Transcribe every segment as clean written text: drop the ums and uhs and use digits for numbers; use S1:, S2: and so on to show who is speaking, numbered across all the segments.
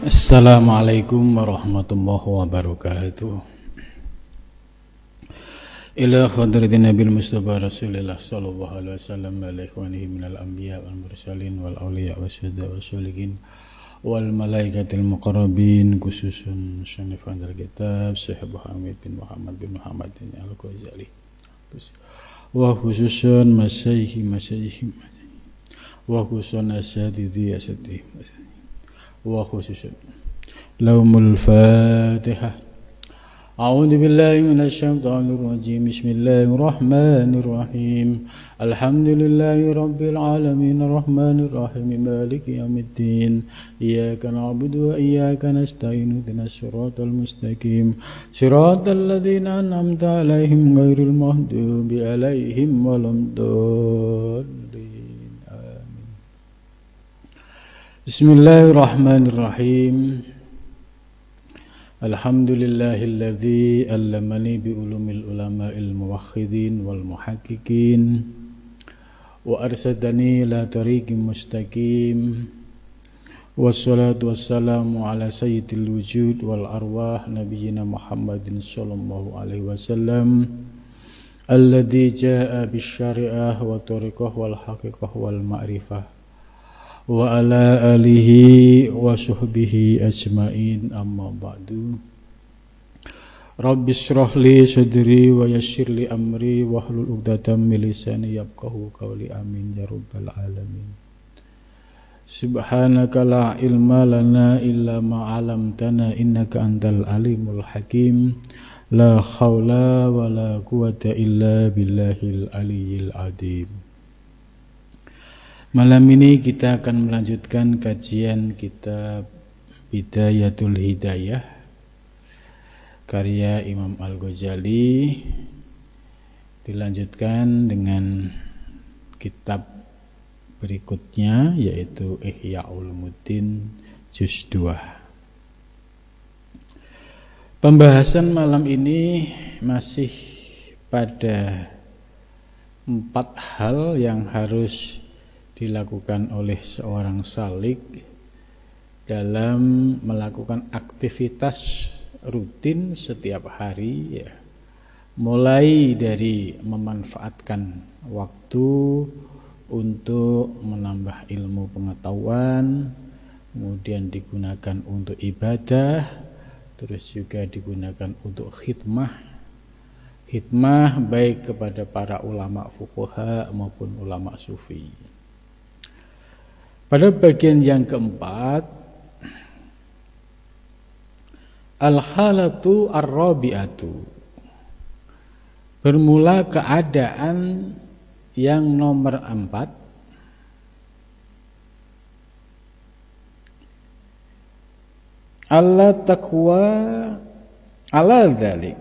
S1: Assalamualaikum warahmatullahi wabarakatuh. Ila hadratin Nabil Mustafa Rasulullah sallallahu alaihi wasallam wa ikhwanihi minal anbiya wal mursalin wal awliya wasyuhada wasyolihin wal malaikatil muqarrabin, khususun sanifan al kitab Syekh Muhammad bin Muhammad bin Al-Ghazali, wa khususun masyayikh wa khususun asyadidi wa khususun laumul fatihah. A'udzu billahi minasy syaithanir rajim. Bismillahirrahmanir rahim. Alhamdulillahi rabbil alamin arrahmanir rahim maliki yaumiddin. Iyyaka na'budu wa iyyaka nasta'in ihdinas siratal mustaqim. Siratal ladzina an'amta 'alaihim ghairil maghdubi 'alaihim waladdallin. Amin. Bismillahirrahmanirrahim. Alhamdulillahilladzi allamani bi ulumil ulama'il muwahhidin wal muhaqqiqin wa arsadani ila tariqim mustaqim. Wassalatu wassalamu ala sayyidil wujud wal arwah nabiyyina Muhammadin sallallahu alaihi wasallam alladzi jaa'a bisyari'ah wa tariqah wal haqiqah wal ma'rifah wa ala alihi wa sahbihi ajmain, amma ba'du. Rabbi shrah li sadri wa yassir li amri wahlul 'uqdatam min lisani yafqahu qawli, amin ya rabbal alamin. Subhanaka la ilma lana illa ma 'allamtana innaka antal alimul hakim. La haula wa la quwata illa billahil aliyyil azim. Malam ini kita akan melanjutkan kajian kitab Bidayatul Hidayah karya Imam Al-Ghazali, dilanjutkan dengan kitab berikutnya yaitu Ihya Ulumuddin Juz 2. Pembahasan malam ini masih pada 4 hal yang harus dilakukan oleh seorang salik dalam melakukan aktivitas rutin setiap hari, ya. Mulai dari memanfaatkan waktu untuk menambah ilmu pengetahuan, kemudian digunakan untuk ibadah, terus juga digunakan untuk khidmah baik kepada para ulama fuqaha maupun ulama sufi. Pada bagian yang keempat, al-halatu ar-rabi'atu, bermula keadaan yang nomor 4, Allah taqwa ala dzalik.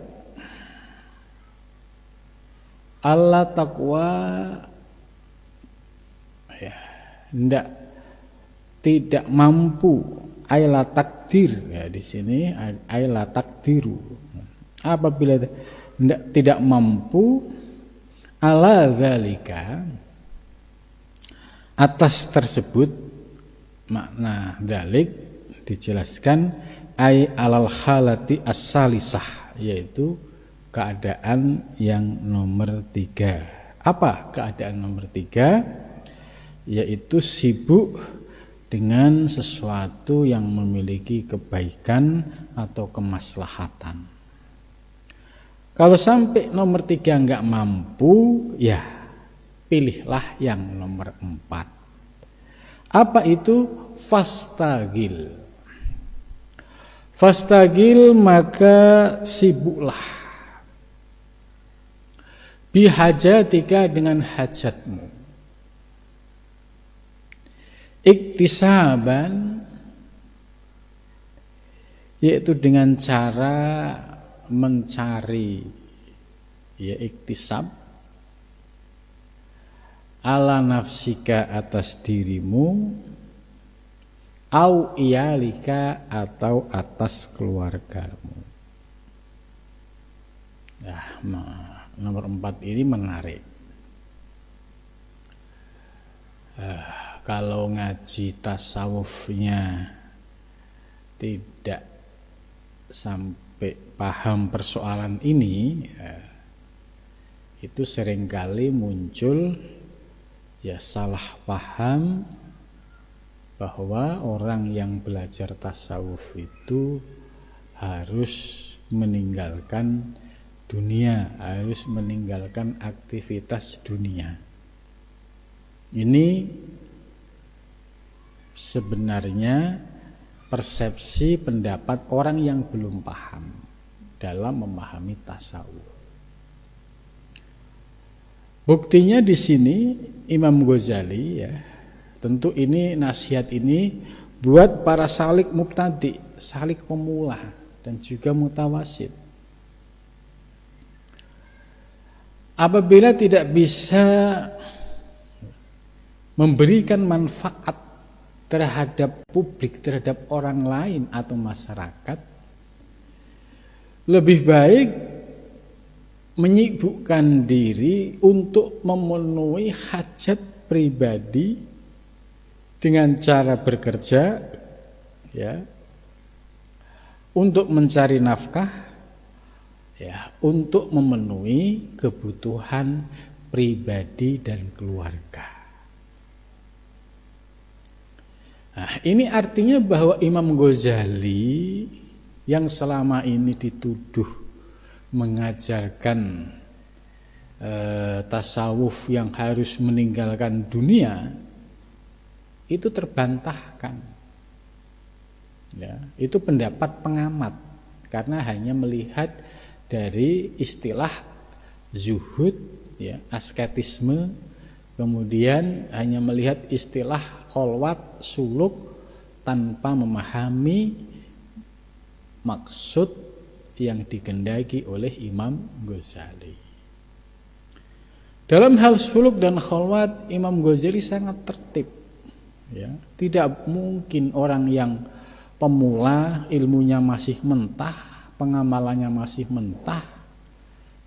S1: Allah taqwa, ya, tidak mampu, ayla takdir, ya, di sini ayla takdiru, apabila tidak mampu, ala dzalika, atas tersebut. Makna dzalik dijelaskan ay alal halati as-salisah, yaitu keadaan yang nomor 3. Apa keadaan nomor 3? Yaitu sibuk dengan sesuatu yang memiliki kebaikan atau kemaslahatan. Kalau sampai nomor 3 enggak mampu, ya pilihlah yang nomor 4. Apa itu? Fastagil. Fastagil, maka sibuklah. Bihajatika, dengan hajatmu. Iktisaban, yaitu dengan cara mencari, ya, iktisab, ala nafsika, atas dirimu, au iyalika, atau atas keluargamu. Nomor 4 ini menarik. Kalau ngaji tasawufnya tidak sampai paham persoalan ini, itu seringkali muncul ya salah paham bahwa orang yang belajar tasawuf itu harus meninggalkan dunia, harus meninggalkan aktivitas dunia. Ini sebenarnya persepsi pendapat orang yang belum paham dalam memahami tasawuf. Buktinya di sini Imam Ghazali, ya, tentu ini nasihat ini buat para salik mubtadi, salik pemula dan juga mutawasid. Apabila tidak bisa memberikan manfaat terhadap publik, terhadap orang lain atau masyarakat, lebih baik menyibukkan diri untuk memenuhi hajat pribadi dengan cara bekerja, ya, untuk mencari nafkah, ya, untuk memenuhi kebutuhan pribadi dan keluarga. Nah, ini artinya bahwa Imam Ghazali yang selama ini dituduh mengajarkan tasawuf yang harus meninggalkan dunia, itu terbantahkan. Ya, itu pendapat pengamat karena hanya melihat dari istilah zuhud, ya, asketisme, kemudian hanya melihat istilah kholwat, suluk, tanpa memahami maksud yang dikehendaki oleh Imam Ghazali. Dalam hal suluk dan kholwat, Imam Ghazali sangat tertib. Ya, tidak mungkin orang yang pemula, ilmunya masih mentah, pengamalannya masih mentah,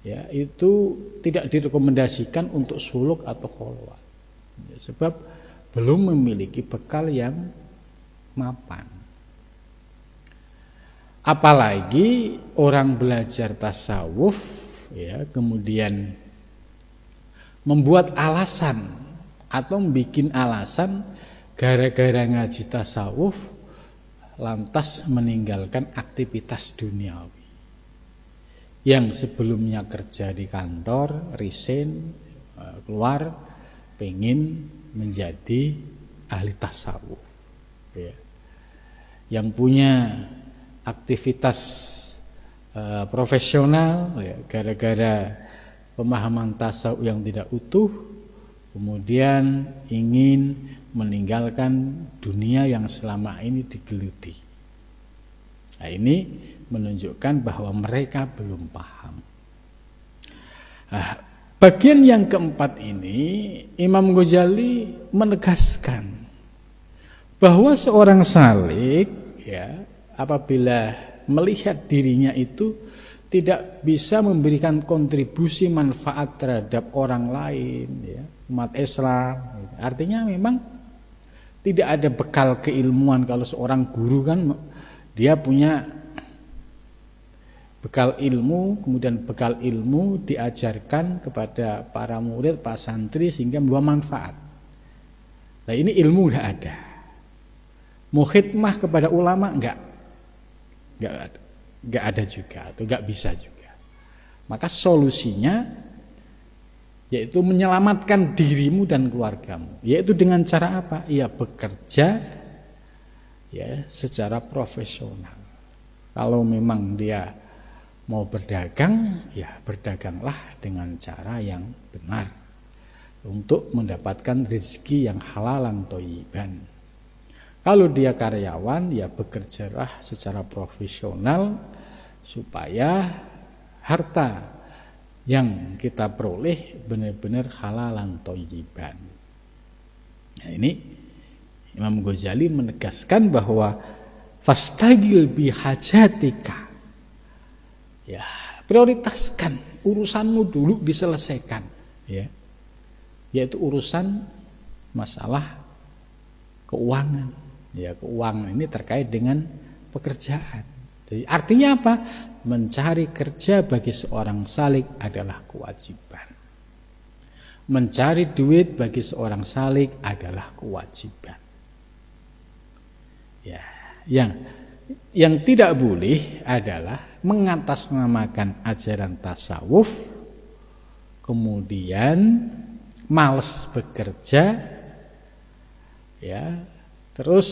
S1: ya, itu tidak direkomendasikan untuk suluk atau kholwat, ya, sebab belum memiliki bekal yang mapan. Apalagi orang belajar tasawuf, ya, kemudian membuat alasan atau bikin alasan gara-gara ngaji tasawuf lantas meninggalkan aktivitas duniawi yang sebelumnya kerja di kantor, resign, keluar, pengen menjadi ahli tasawuf, ya, yang punya aktivitas profesional, ya, gara-gara pemahaman tasawuf yang tidak utuh, kemudian ingin meninggalkan dunia yang selama ini digeluti. Nah, ini menunjukkan bahwa mereka belum paham. Nah, bagian yang keempat ini Imam Ghazali menegaskan bahwa seorang salik, ya, apabila melihat dirinya itu tidak bisa memberikan kontribusi manfaat terhadap orang lain, ya, umat Islam, artinya memang tidak ada bekal keilmuan. Kalau seorang guru kan dia punya bekal ilmu, kemudian bekal ilmu diajarkan kepada para murid, para santri sehingga membawa manfaat. Nah, ini ilmu enggak ada. Mau khidmah kepada ulama enggak ada juga, atau enggak bisa juga. Maka solusinya yaitu menyelamatkan dirimu dan keluargamu, yaitu dengan cara apa? Ya, bekerja, ya, secara profesional. Kalau memang dia mau berdagang, ya berdaganglah dengan cara yang benar untuk mendapatkan rezeki yang halalan thayyiban. Kalau dia karyawan, ya bekerjalah secara profesional supaya harta yang kita peroleh benar-benar halalan thayyiban. Nah, ini Imam Ghazali menegaskan bahwa fastagil bihajatika, ya, prioritaskan urusanmu dulu diselesaikan, ya, yaitu urusan masalah keuangan. Ya, keuangan ini terkait dengan pekerjaan. Jadi artinya apa? Mencari kerja bagi seorang salik adalah kewajiban. Mencari duit bagi seorang salik adalah kewajiban. Ya, yang tidak boleh adalah mengatasnamakan ajaran tasawuf, kemudian malas bekerja, ya, terus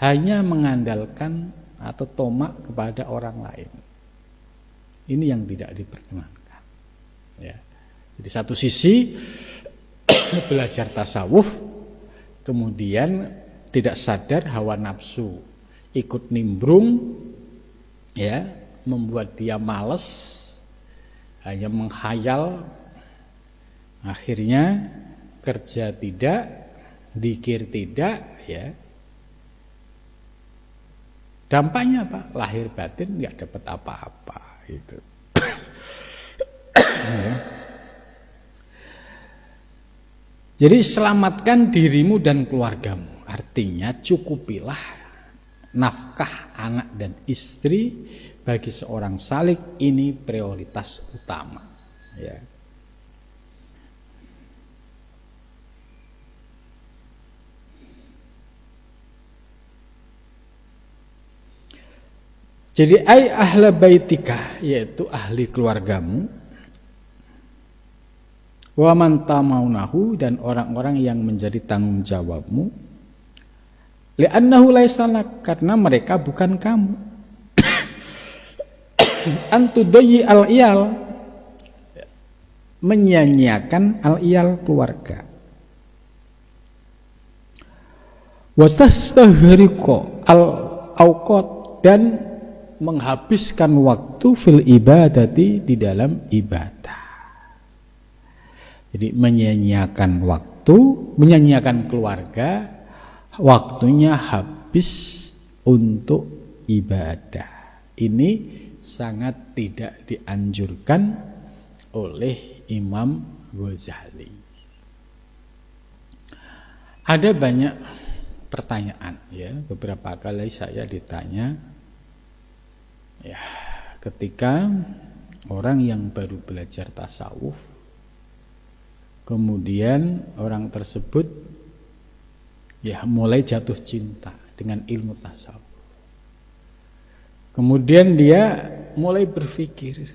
S1: hanya mengandalkan atau tomak kepada orang lain. Ini yang tidak diperkenankan. Ya. Jadi satu sisi belajar tasawuf, kemudian tidak sadar hawa nafsu ikut nimbrung, ya, membuat dia malas, hanya menghayal, akhirnya kerja tidak, zikir tidak, ya. Dampaknya apa? Lahir batin nggak dapat apa-apa gitu. Ya. Jadi selamatkan dirimu dan keluargamu. Artinya cukupilah nafkah anak dan istri bagi seorang salik, ini prioritas utama. Ya. Jadi ai ahla baitika, yaitu ahli keluargamu, wa man tamaunahu, dan orang-orang yang menjadi tanggung jawabmu, li'annahu laisa lak, karena mereka bukan kamu. Antudayyi al-iyal, menyanyiakan al-iyal keluarga. Wastastahriqo al-awqat, dan menghabiskan waktu fil ibadati, di dalam ibadah. Jadi menyanyiakan waktu, menyanyiakan keluarga, waktunya habis untuk ibadah. Ini sangat tidak dianjurkan oleh Imam Ghazali. Ada banyak pertanyaan, ya, beberapa kali saya ditanya, ya, ketika orang yang baru belajar tasawuf, kemudian orang tersebut, ya, mulai jatuh cinta dengan ilmu tasawuf. Kemudian dia mulai berpikir,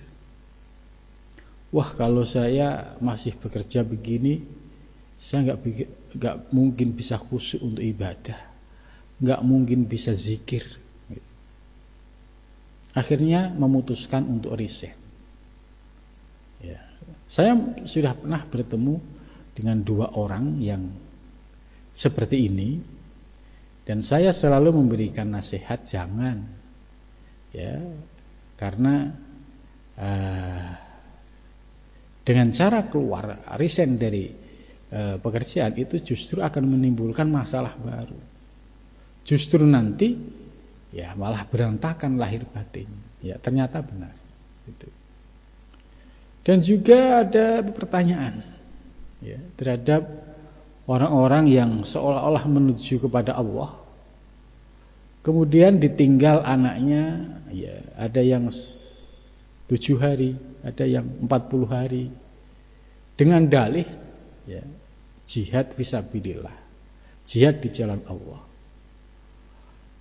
S1: wah, kalau saya masih bekerja begini, saya nggak mungkin bisa khusyuk untuk ibadah, nggak mungkin bisa zikir. Akhirnya memutuskan untuk resign. Ya. Saya sudah pernah bertemu dengan 2 orang yang seperti ini, dan saya selalu memberikan nasihat, jangan, ya, karena dengan cara keluar resign dari pekerjaan itu justru akan menimbulkan masalah baru. Justru nanti, ya, malah berantakan lahir batin. Ya, ternyata benar. Gitu. Dan juga ada pertanyaan, ya, terhadap orang-orang yang seolah-olah menuju kepada Allah, kemudian ditinggal anaknya, ya, ada yang 7 hari, ada yang 40 hari, dengan dalih, ya, jihad fisabilillah, jihad di jalan Allah.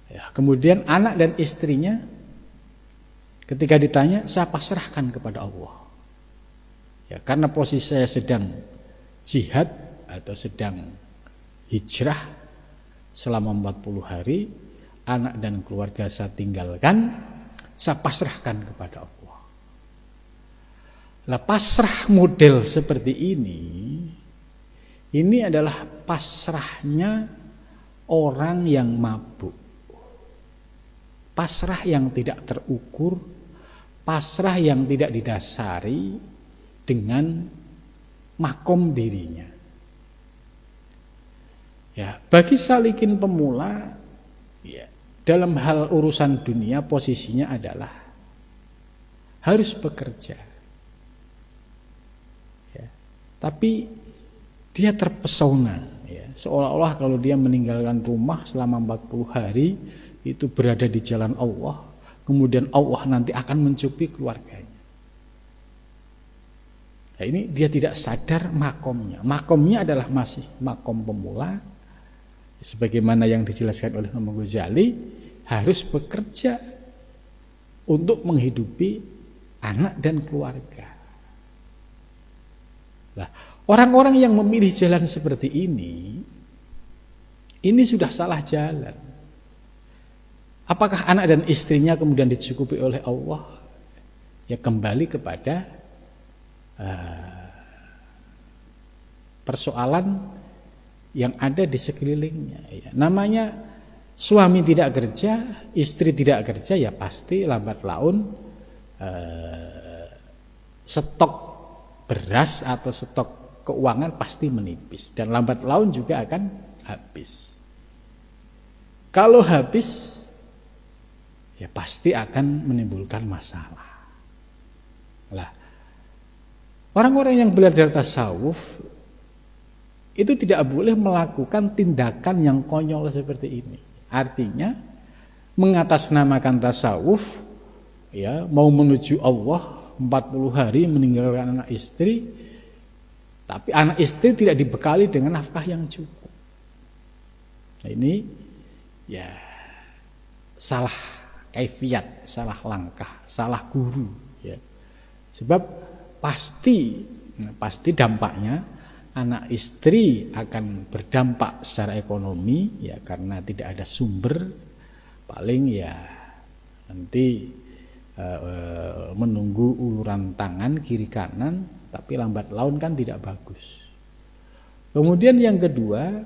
S1: Ya, kemudian anak dan istrinya ketika ditanya, saya pasrahkan kepada Allah. Ya, karena posisi saya sedang jihad atau sedang hijrah selama 40 hari, anak dan keluarga saya tinggalkan, saya pasrahkan kepada Allah. Lah, pasrah model seperti ini adalah pasrahnya orang yang mabuk. Pasrah yang tidak terukur, pasrah yang tidak didasari dengan makom dirinya. Ya, bagi salikin pemula, ya, dalam hal urusan dunia posisinya adalah harus bekerja. Ya, tapi dia terpesona, ya, seolah-olah kalau dia meninggalkan rumah selama 40 hari itu berada di jalan Allah, kemudian Allah nanti akan mencukupi keluarganya. Nah, ini dia tidak sadar makomnya. Makomnya adalah masih makom pemula, sebagaimana yang dijelaskan oleh Imam Ghazali, harus bekerja untuk menghidupi anak dan keluarga. Nah, orang-orang yang memilih jalan seperti ini sudah salah jalan. Apakah anak dan istrinya kemudian dicukupi oleh Allah? Ya kembali kepada persoalan yang ada di sekelilingnya. Ya, namanya suami tidak kerja, istri tidak kerja, ya pasti lambat laun stok beras atau stok keuangan pasti menipis dan lambat laun juga akan habis. Kalau habis, ya pasti akan menimbulkan masalah. Lah, orang-orang yang belajar tasawuf itu tidak boleh melakukan tindakan yang konyol seperti ini. Artinya mengatasnamakan tasawuf, ya mau menuju Allah 40 hari meninggalkan anak istri, tapi anak istri tidak dibekali dengan nafkah yang cukup. Nah, ini ya salah kaifiat, salah langkah, salah guru, ya. Sebab pasti dampaknya anak istri akan berdampak secara ekonomi, ya karena tidak ada sumber, paling ya nanti menunggu uluran tangan kiri kanan, tapi lambat laun kan tidak bagus. Kemudian yang kedua,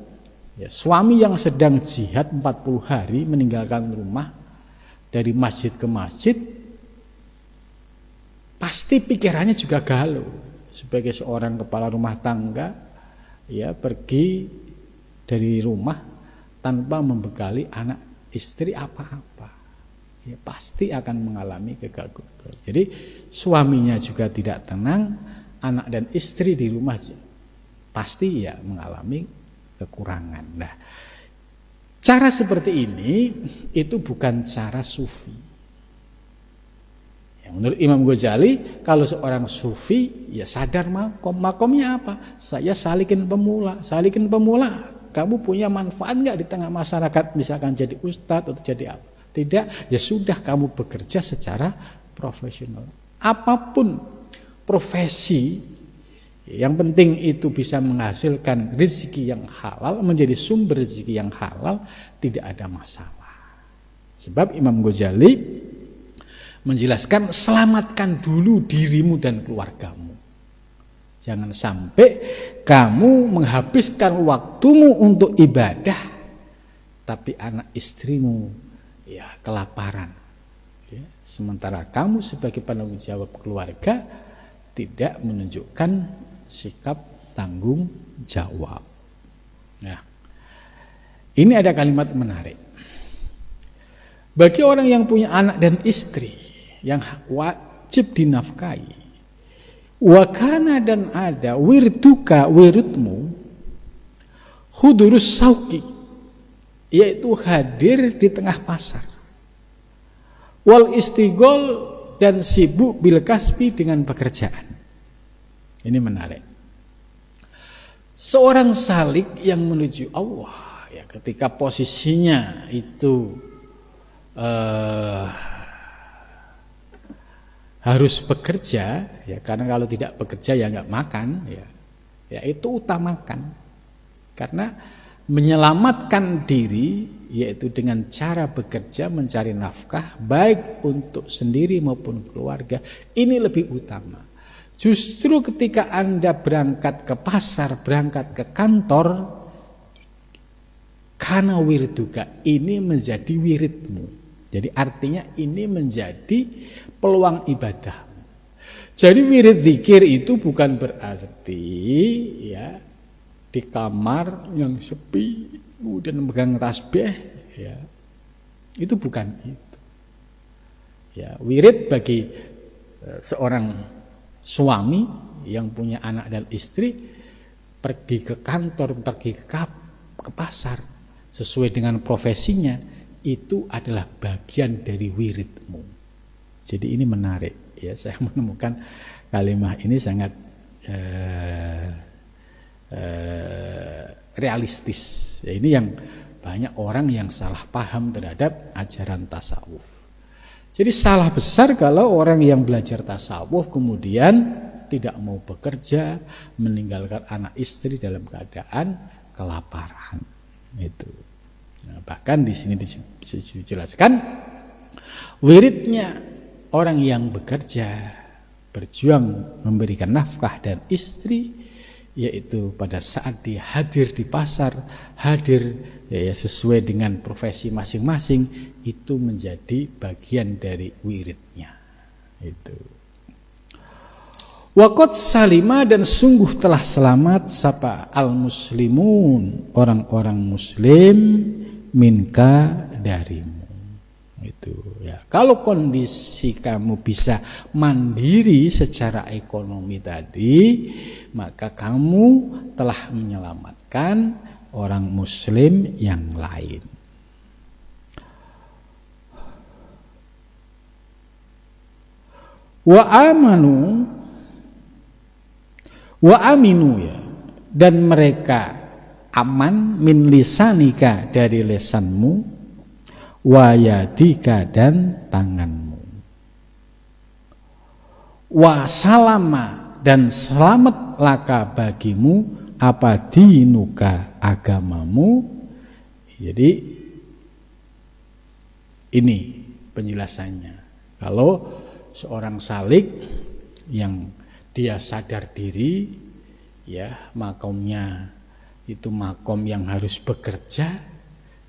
S1: ya, suami yang sedang jihad 40 hari meninggalkan rumah dari masjid ke masjid, pasti pikirannya juga galau. Sebagai seorang kepala rumah tangga, ya pergi dari rumah tanpa membekali anak istri apa-apa, ya pasti akan mengalami kegagalan. Jadi suaminya juga tidak tenang, anak dan istri di rumah pasti ya mengalami kekurangan. Nah, cara seperti ini itu bukan cara sufi. Ya, menurut Imam Ghazali, kalau seorang sufi ya sadar makomnya apa? Saya salikin pemula. Salikin pemula, kamu punya manfaat nggak di tengah masyarakat? Misalkan jadi ustadz atau jadi apa? Tidak, ya sudah kamu bekerja secara profesional. Apapun profesi, yang penting itu bisa menghasilkan rezeki yang halal, menjadi sumber rezeki yang halal, tidak ada masalah. Sebab Imam Ghazali menjelaskan, selamatkan dulu dirimu dan keluargamu. Jangan sampai kamu menghabiskan waktumu untuk ibadah, tapi anak istrimu ya kelaparan, ya. Sementara kamu sebagai penanggung jawab keluarga tidak menunjukkan sikap tanggung jawab. Nah, ini ada kalimat menarik. Bagi orang yang punya anak dan istri yang wajib dinafkahi, wakana dan ada wirduka wiridmu hudurus sauki, yaitu hadir di tengah pasar, wal istigol dan sibuk bil kasbi dengan pekerjaan. Ini menarik. Seorang salik yang menuju Allah, ya ketika posisinya itu harus bekerja, ya karena kalau tidak bekerja ya nggak makan, ya itu utamakan. Karena menyelamatkan diri yaitu dengan cara bekerja mencari nafkah baik untuk sendiri maupun keluarga, ini lebih utama. Justru ketika Anda berangkat ke pasar, berangkat ke kantor, karena wirduka, ini menjadi wiridmu. Jadi artinya ini menjadi peluang ibadah. Jadi wirid zikir itu bukan berarti ya di kamar yang sepi kemudian megang tasbih, ya itu bukan itu. Ya, wirid bagi seorang suami yang punya anak dan istri, pergi ke kantor, pergi ke pasar sesuai dengan profesinya, itu adalah bagian dari wiridmu. Jadi ini menarik ya, saya menemukan kalimat ini sangat realistis. Ya, ini yang banyak orang yang salah paham terhadap ajaran tasawuf. Jadi salah besar kalau orang yang belajar tasawuf kemudian tidak mau bekerja, meninggalkan anak istri dalam keadaan kelaparan. Itu. Nah, bahkan di sini dijelaskan wiridnya orang yang bekerja, berjuang memberikan nafkah dan istri, yaitu pada saat dia hadir di pasar, hadir ya sesuai dengan profesi masing-masing, itu menjadi bagian dari wiridnya. Itu. Waqad salima, dan sungguh telah selamat sapa al-muslimun, orang-orang muslim, minka, darimu. Itu ya. Kalau kondisi kamu bisa mandiri secara ekonomi tadi, maka kamu telah menyelamatkan orang muslim yang lain. Wa aminu ya, dan mereka aman min lisanika, dari lesanmu, wa yadika, dan tanganmu, wa salama, dan selamat laka bagimu, apa dinuka, agamamu. Jadi ini penjelasannya. Kalau seorang salik yang dia sadar diri, ya makomnya itu makom yang harus bekerja,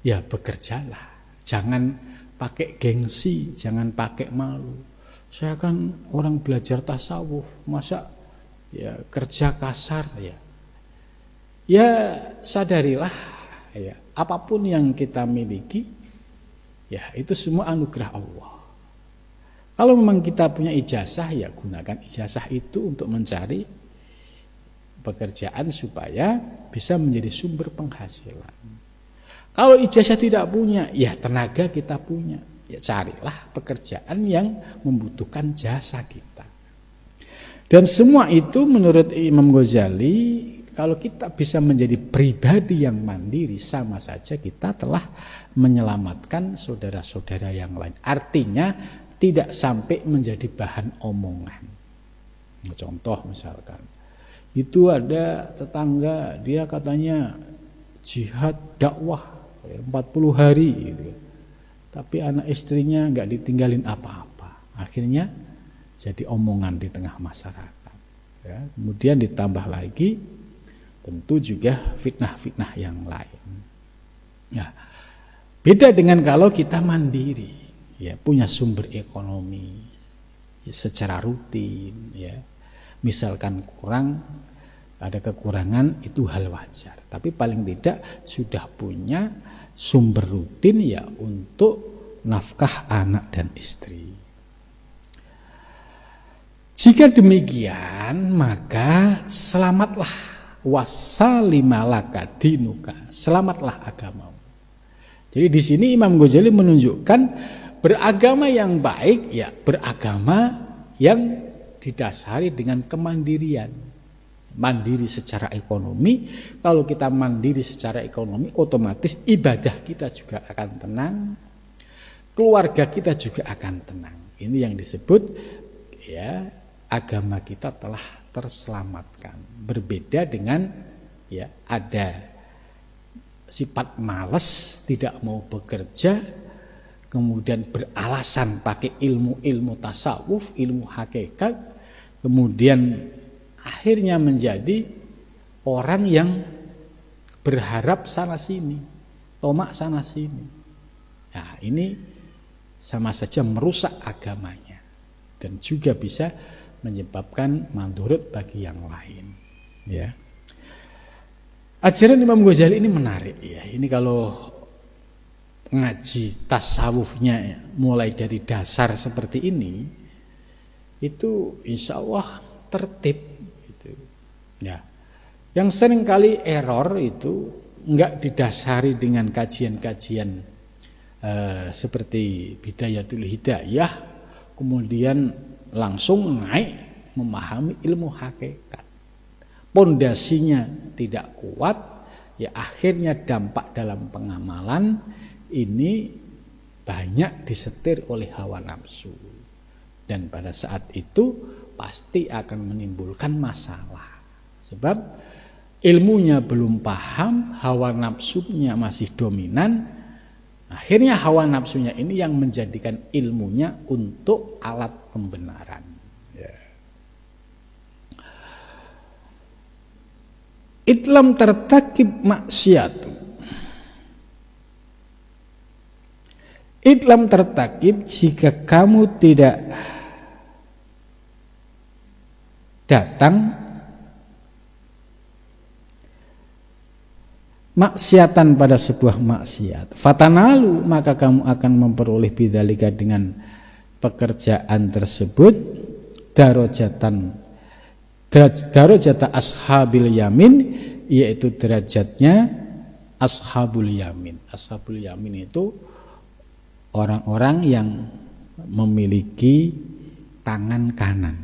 S1: ya bekerjalah. Jangan pakai gengsi, jangan pakai malu. Saya kan orang belajar tasawuf, masa ya kerja kasar ya. Ya sadarilah ya, apapun yang kita miliki ya itu semua anugerah Allah. Kalau memang kita punya ijazah, ya gunakan ijazah itu untuk mencari pekerjaan supaya bisa menjadi sumber penghasilan. Kalau ijazah tidak punya, ya tenaga kita punya. Ya carilah pekerjaan yang membutuhkan jasa kita. Dan semua itu menurut Imam Ghazali, kalau kita bisa menjadi pribadi yang mandiri, sama saja kita telah menyelamatkan saudara-saudara yang lain. Artinya tidak sampai menjadi bahan omongan. Contoh misalkan, itu ada tetangga, dia katanya jihad dakwah 40 hari gitu. Tapi anak istrinya enggak ditinggalin apa-apa. Akhirnya jadi omongan di tengah masyarakat. Ya, kemudian ditambah lagi tentu juga fitnah-fitnah yang lain. Nah, beda dengan kalau kita mandiri, ya punya sumber ekonomi ya, secara rutin, ya. Misalkan ada kekurangan, itu hal wajar. Tapi paling tidak sudah punya sumber rutin ya untuk nafkah anak dan istri. Jika demikian, maka selamatlah, wasalimalaka dinuka, selamatlah agamamu. Jadi di sini Imam Ghazali menunjukkan beragama yang baik ya beragama yang didasari dengan kemandirian. Mandiri secara ekonomi. Kalau kita mandiri secara ekonomi, otomatis ibadah kita juga akan tenang, keluarga kita juga akan tenang. Ini yang disebut ya agama kita telah terselamatkan. Berbeda dengan ya ada sifat malas, tidak mau bekerja, kemudian beralasan pakai ilmu-ilmu tasawuf, ilmu hakikat, kemudian akhirnya menjadi orang yang berharap sana sini, tomak sana sini. Nah, ini sama saja merusak agamanya dan juga bisa menyebabkan mandorot bagi yang lain. Ya. Ajaran Imam Ghazali ini menarik ya. Ini kalau ngaji tasawufnya ya, mulai dari dasar seperti ini, itu insya Allah tertib. Ya, yang seringkali error itu enggak didasari dengan kajian-kajian seperti Bidayatul Hidayah, kemudian langsung naik memahami ilmu hakikat. Pondasinya tidak kuat, ya akhirnya dampak dalam pengamalan ini banyak disetir oleh hawa nafsu. Dan pada saat itu pasti akan menimbulkan masalah. Sebab ilmunya belum paham, hawa nafsunya masih dominan. Akhirnya hawa nafsunya ini yang menjadikan ilmunya untuk alat pembenaran. Ya. Itlam tertakib maksiatu. Itlam tertakib jika kamu tidak datang maksiatan pada sebuah maksiat, fatanalu, maka kamu akan memperoleh bidzalika dengan pekerjaan tersebut darajata ashabil yamin, yaitu derajatnya ashabul yamin. Ashabul yamin itu orang-orang yang memiliki tangan kanan.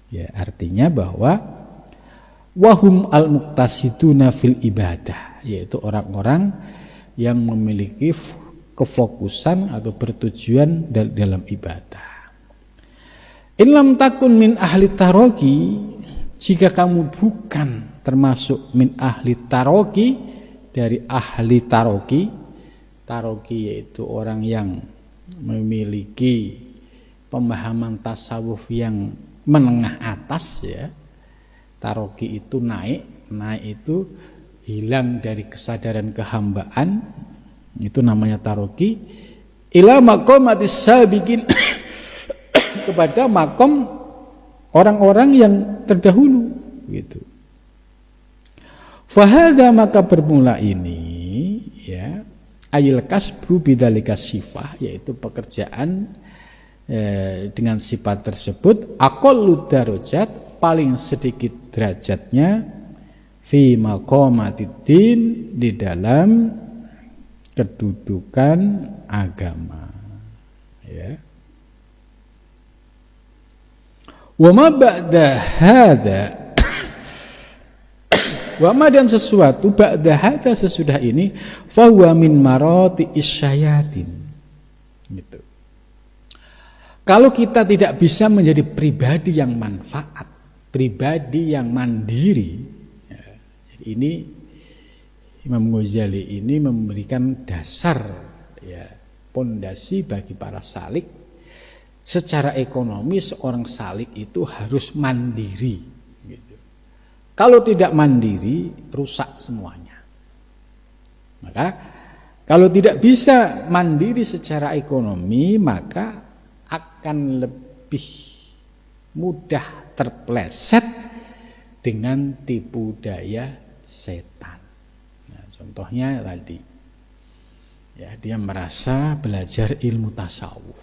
S1: Ya, artinya bahwa wahum al-muqtasiduna fil ibadah, yaitu orang-orang yang memiliki kefokusan atau bertujuan dalam ibadah. In lam takun min ahli taroki, jika kamu bukan termasuk min ahli taroki, dari ahli taroki. Taroki yaitu orang yang memiliki pemahaman tasawuf yang menengah atas, ya. Taroki itu naik itu hilang dari kesadaran kehambaan, itu namanya taroki. Ila maqamatis sabiqin, kepada makom orang-orang yang terdahulu, gitu. Fahada, maka bermula ini, ya, ayil kasbu bidzalika sifah, yaitu pekerjaan dengan sifat tersebut, aqallu darajat, paling sedikit derajatnya, fi maqamatiddin, di dalam kedudukan agama, ya. Wa ma ba'da hadza, wa ma, dan sesuatu ba'da hadza, sesudah ini, fa huwa min marati isyayatin, gitu. Kalau kita tidak bisa menjadi pribadi yang manfaat, pribadi yang mandiri, ya, jadi ini Imam Ghazali ini memberikan dasar, ya, pondasi bagi para salik. Secara ekonomi seorang salik itu harus mandiri, gitu. Kalau tidak mandiri, rusak semuanya. Maka kalau tidak bisa mandiri secara ekonomi, maka akan lebih mudah terpleset dengan tipu daya setan. Nah, contohnya tadi, ya, dia merasa belajar ilmu tasawuf,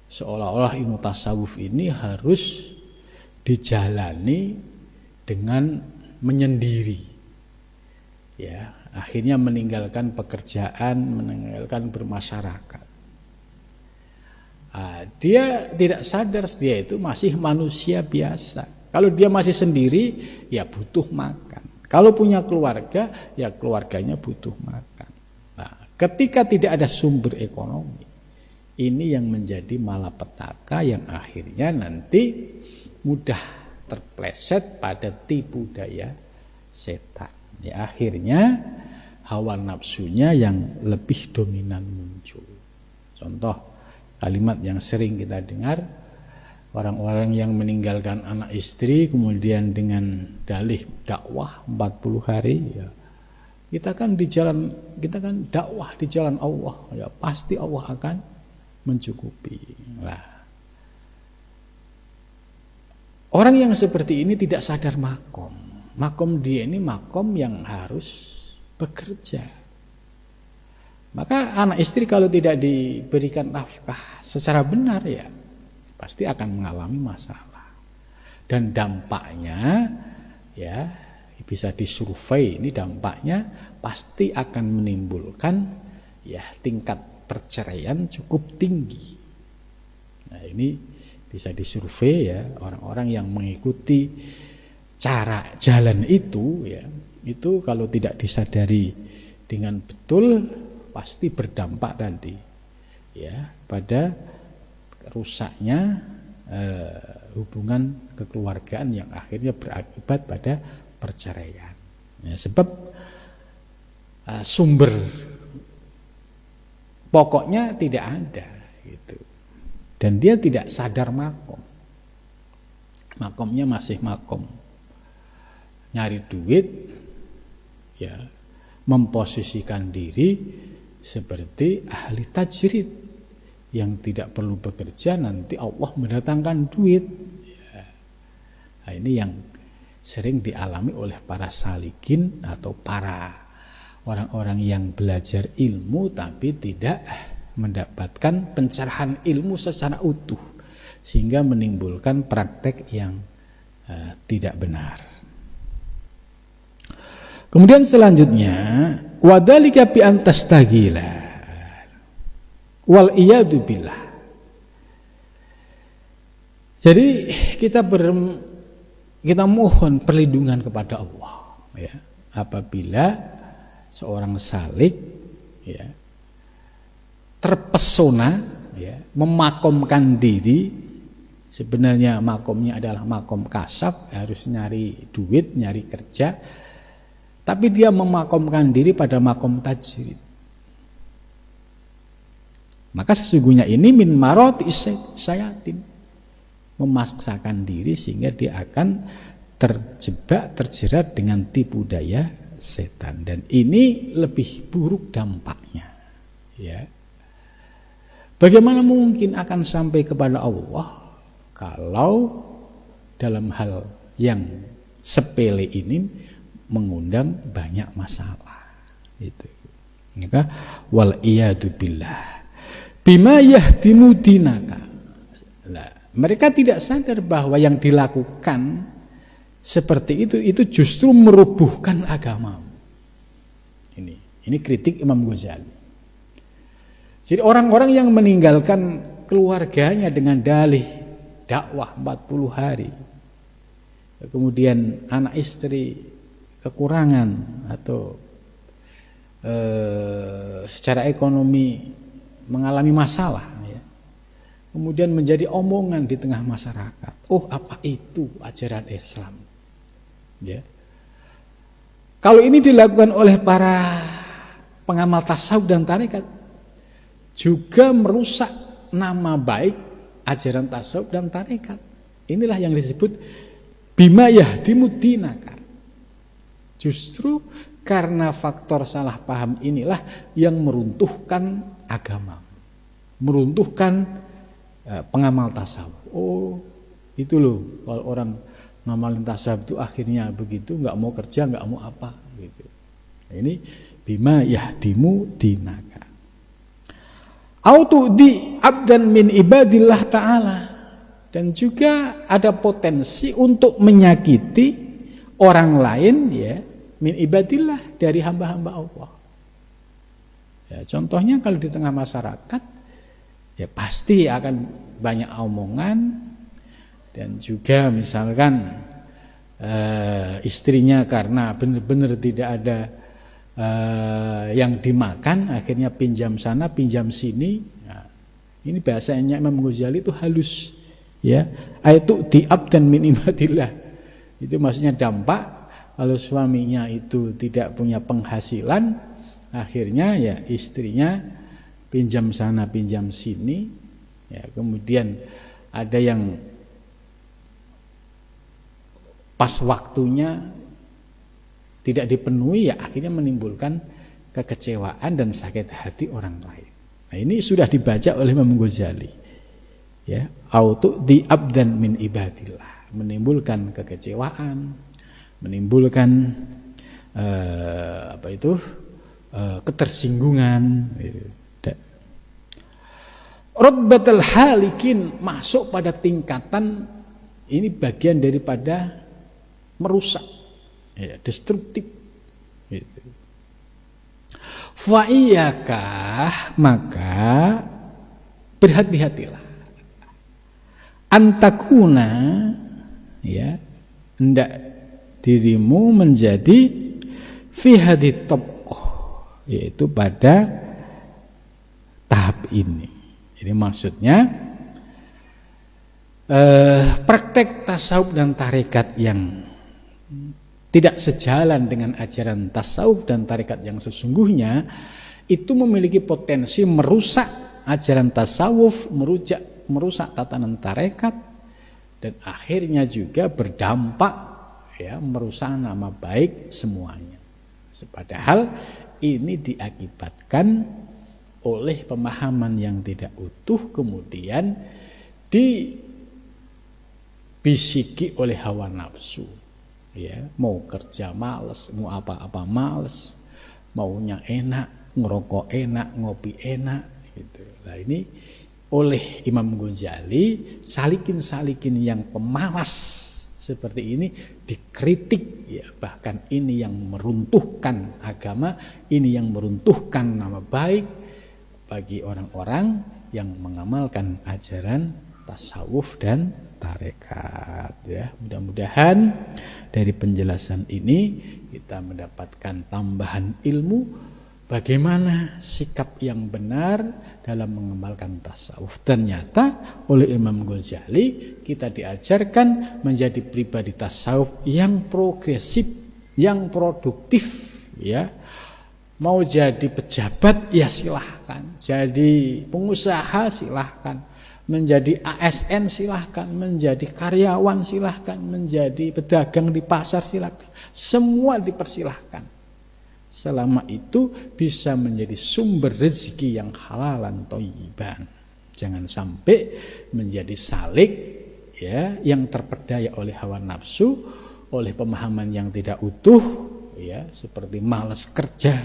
S1: seolah-olah ilmu tasawuf ini harus dijalani dengan menyendiri, ya, akhirnya meninggalkan pekerjaan, meninggalkan bermasyarakat. Dia tidak sadar dia itu masih manusia biasa. Kalau dia masih sendiri, ya butuh makan. Kalau punya keluarga, ya keluarganya butuh makan. Nah, ketika tidak ada sumber ekonomi, ini yang menjadi malapetaka, yang akhirnya nanti mudah terpleset pada tipu daya setan. Ya, akhirnya hawa nafsunya yang lebih dominan muncul. Contoh kalimat yang sering kita dengar, orang-orang yang meninggalkan anak istri kemudian dengan dalih dakwah 40 hari, ya, kita kan dakwah di jalan Allah, ya pasti Allah akan mencukupi. Nah, orang yang seperti ini tidak sadar makom dia ini makom yang harus bekerja. Maka anak istri kalau tidak diberikan nafkah secara benar, ya pasti akan mengalami masalah. Dan dampaknya, ya bisa disurvei, ini dampaknya pasti akan menimbulkan ya tingkat perceraian cukup tinggi. Nah, ini bisa disurvei ya, orang-orang yang mengikuti cara jalan itu ya, itu kalau tidak disadari dengan betul pasti berdampak tadi ya pada rusaknya hubungan kekeluargaan yang akhirnya berakibat pada perceraian. Ya, sebab sumber pokoknya tidak ada gitu. Dan dia tidak sadar makom. Makomnya masih makom nyari duit ya, memposisikan diri seperti ahli tajrid yang tidak perlu bekerja, nanti Allah mendatangkan duit ya. Nah, ini yang sering dialami oleh para salikin atau para orang-orang yang belajar ilmu tapi tidak mendapatkan pencerahan ilmu secara utuh, sehingga menimbulkan praktek yang tidak benar. Kemudian selanjutnya, wadzalika bi antastagila wal iyadu billah. Jadi kita mohon perlindungan kepada Allah ya, apabila seorang salik ya terpesona ya, memakomkan diri. Sebenarnya makomnya adalah makom kasab, harus nyari duit, nyari kerja, tapi dia memakomkan diri pada makom tajrid. Maka sesungguhnya ini min maroti syayatin, memaksakan diri sehingga dia akan terjebak, terjerat dengan tipu daya setan, dan ini lebih buruk dampaknya ya. Bagaimana mungkin akan sampai kepada Allah kalau dalam hal yang sepele ini mengundang banyak masalah itu. Maka wal iyadu billah bima yahdimu dinaka. Mereka tidak sadar bahwa yang dilakukan seperti itu justru merubuhkan agamamu. Ini kritik Imam Ghazali. Jadi orang-orang yang meninggalkan keluarganya dengan dalih dakwah 40 hari, kemudian anak istri kekurangan atau secara ekonomi mengalami masalah ya, kemudian menjadi omongan di tengah masyarakat. Oh, apa itu ajaran Islam ya. Kalau ini dilakukan oleh para pengamal tasawuf dan tarekat, juga merusak nama baik ajaran tasawuf dan tarekat. Inilah yang disebut bima yahdimu dinaka. Justru karena faktor salah paham inilah yang meruntuhkan agama, meruntuhkan pengamal tasawuf. Oh, itu loh kalau orang ngamalin tasawuf itu akhirnya begitu, nggak mau kerja, nggak mau apa gitu. Ini bima yahdimu dinaka. Autu di abdan min ibadillah ta'ala, dan juga ada potensi untuk menyakiti orang lain ya, min ibadillah, dari hamba-hamba Allah ya. Contohnya kalau di tengah masyarakat ya pasti akan banyak omongan, dan juga misalkan istrinya karena benar-benar tidak ada yang dimakan, akhirnya pinjam sana pinjam sini. Nah, ini bahasanya Imam Ghazali itu halus ya, aitu diab dan min ibadillah. Itu maksudnya dampak kalau suaminya itu tidak punya penghasilan, akhirnya ya istrinya pinjam sana pinjam sini ya, kemudian ada yang pas waktunya tidak dipenuhi, ya akhirnya menimbulkan kekecewaan dan sakit hati orang lain. Nah, ini sudah dibaca oleh Imam Ghazali ya, autu di abdan min ibadillah, menimbulkan kekecewaan, menimbulkan ketersinggungan. Rutbatul halikin, masuk pada tingkatan ini bagian daripada merusak ya, destruktif gitu. Fa iyakah, maka berhati-hatilah. Antakuna, ya, hendak dirimu menjadi fi hadhi tabqah, yaitu pada tahap ini. Jadi maksudnya praktek tasawuf dan tarekat yang tidak sejalan dengan ajaran tasawuf dan tarekat yang sesungguhnya itu memiliki potensi merusak ajaran tasawuf, merusak tatanan tarekat, dan akhirnya juga berdampak, ya, merusak nama baik semuanya. Padahal ini diakibatkan oleh pemahaman yang tidak utuh, kemudian dibisiki oleh hawa nafsu, ya, mau kerja males, mau apa-apa males, maunya enak, ngerokok enak, ngopi enak, gitu. Nah ini oleh Imam Ghazali, salikin-salikin yang pemalas seperti ini dikritik, ya, bahkan ini yang meruntuhkan agama, ini yang meruntuhkan nama baik bagi orang-orang yang mengamalkan ajaran tasawuf dan tarekat, ya. Mudah-mudahan dari penjelasan ini kita mendapatkan tambahan ilmu bagaimana sikap yang benar dalam mengamalkan tasawuf. Ternyata oleh Imam Ghazali kita diajarkan menjadi pribadi tasawuf yang progresif, yang produktif, ya. Mau jadi pejabat ya silahkan, jadi pengusaha silahkan, menjadi ASN silahkan, menjadi karyawan silahkan, menjadi pedagang di pasar silahkan, semua dipersilahkan. Selama itu bisa menjadi sumber rezeki yang halalan thayyiban. Jangan sampai menjadi salik, ya, yang terpedaya oleh hawa nafsu, oleh pemahaman yang tidak utuh, ya, seperti malas kerja,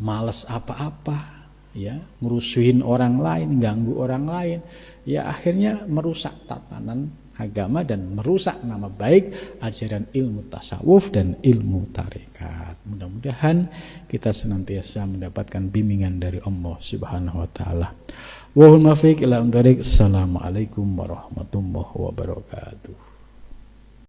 S1: malas apa-apa, ya, ngerusuhin orang lain, ganggu orang lain, ya, akhirnya merusak tatanan agama dan merusak nama baik ajaran ilmu tasawuf dan ilmu tarekat. Mudah-mudahan kita senantiasa mendapatkan bimbingan dari Allah Subhanahu wa taala. Wa huwa muwaffiq ila thariq. Assalamualaikum warahmatullahi wabarakatuh.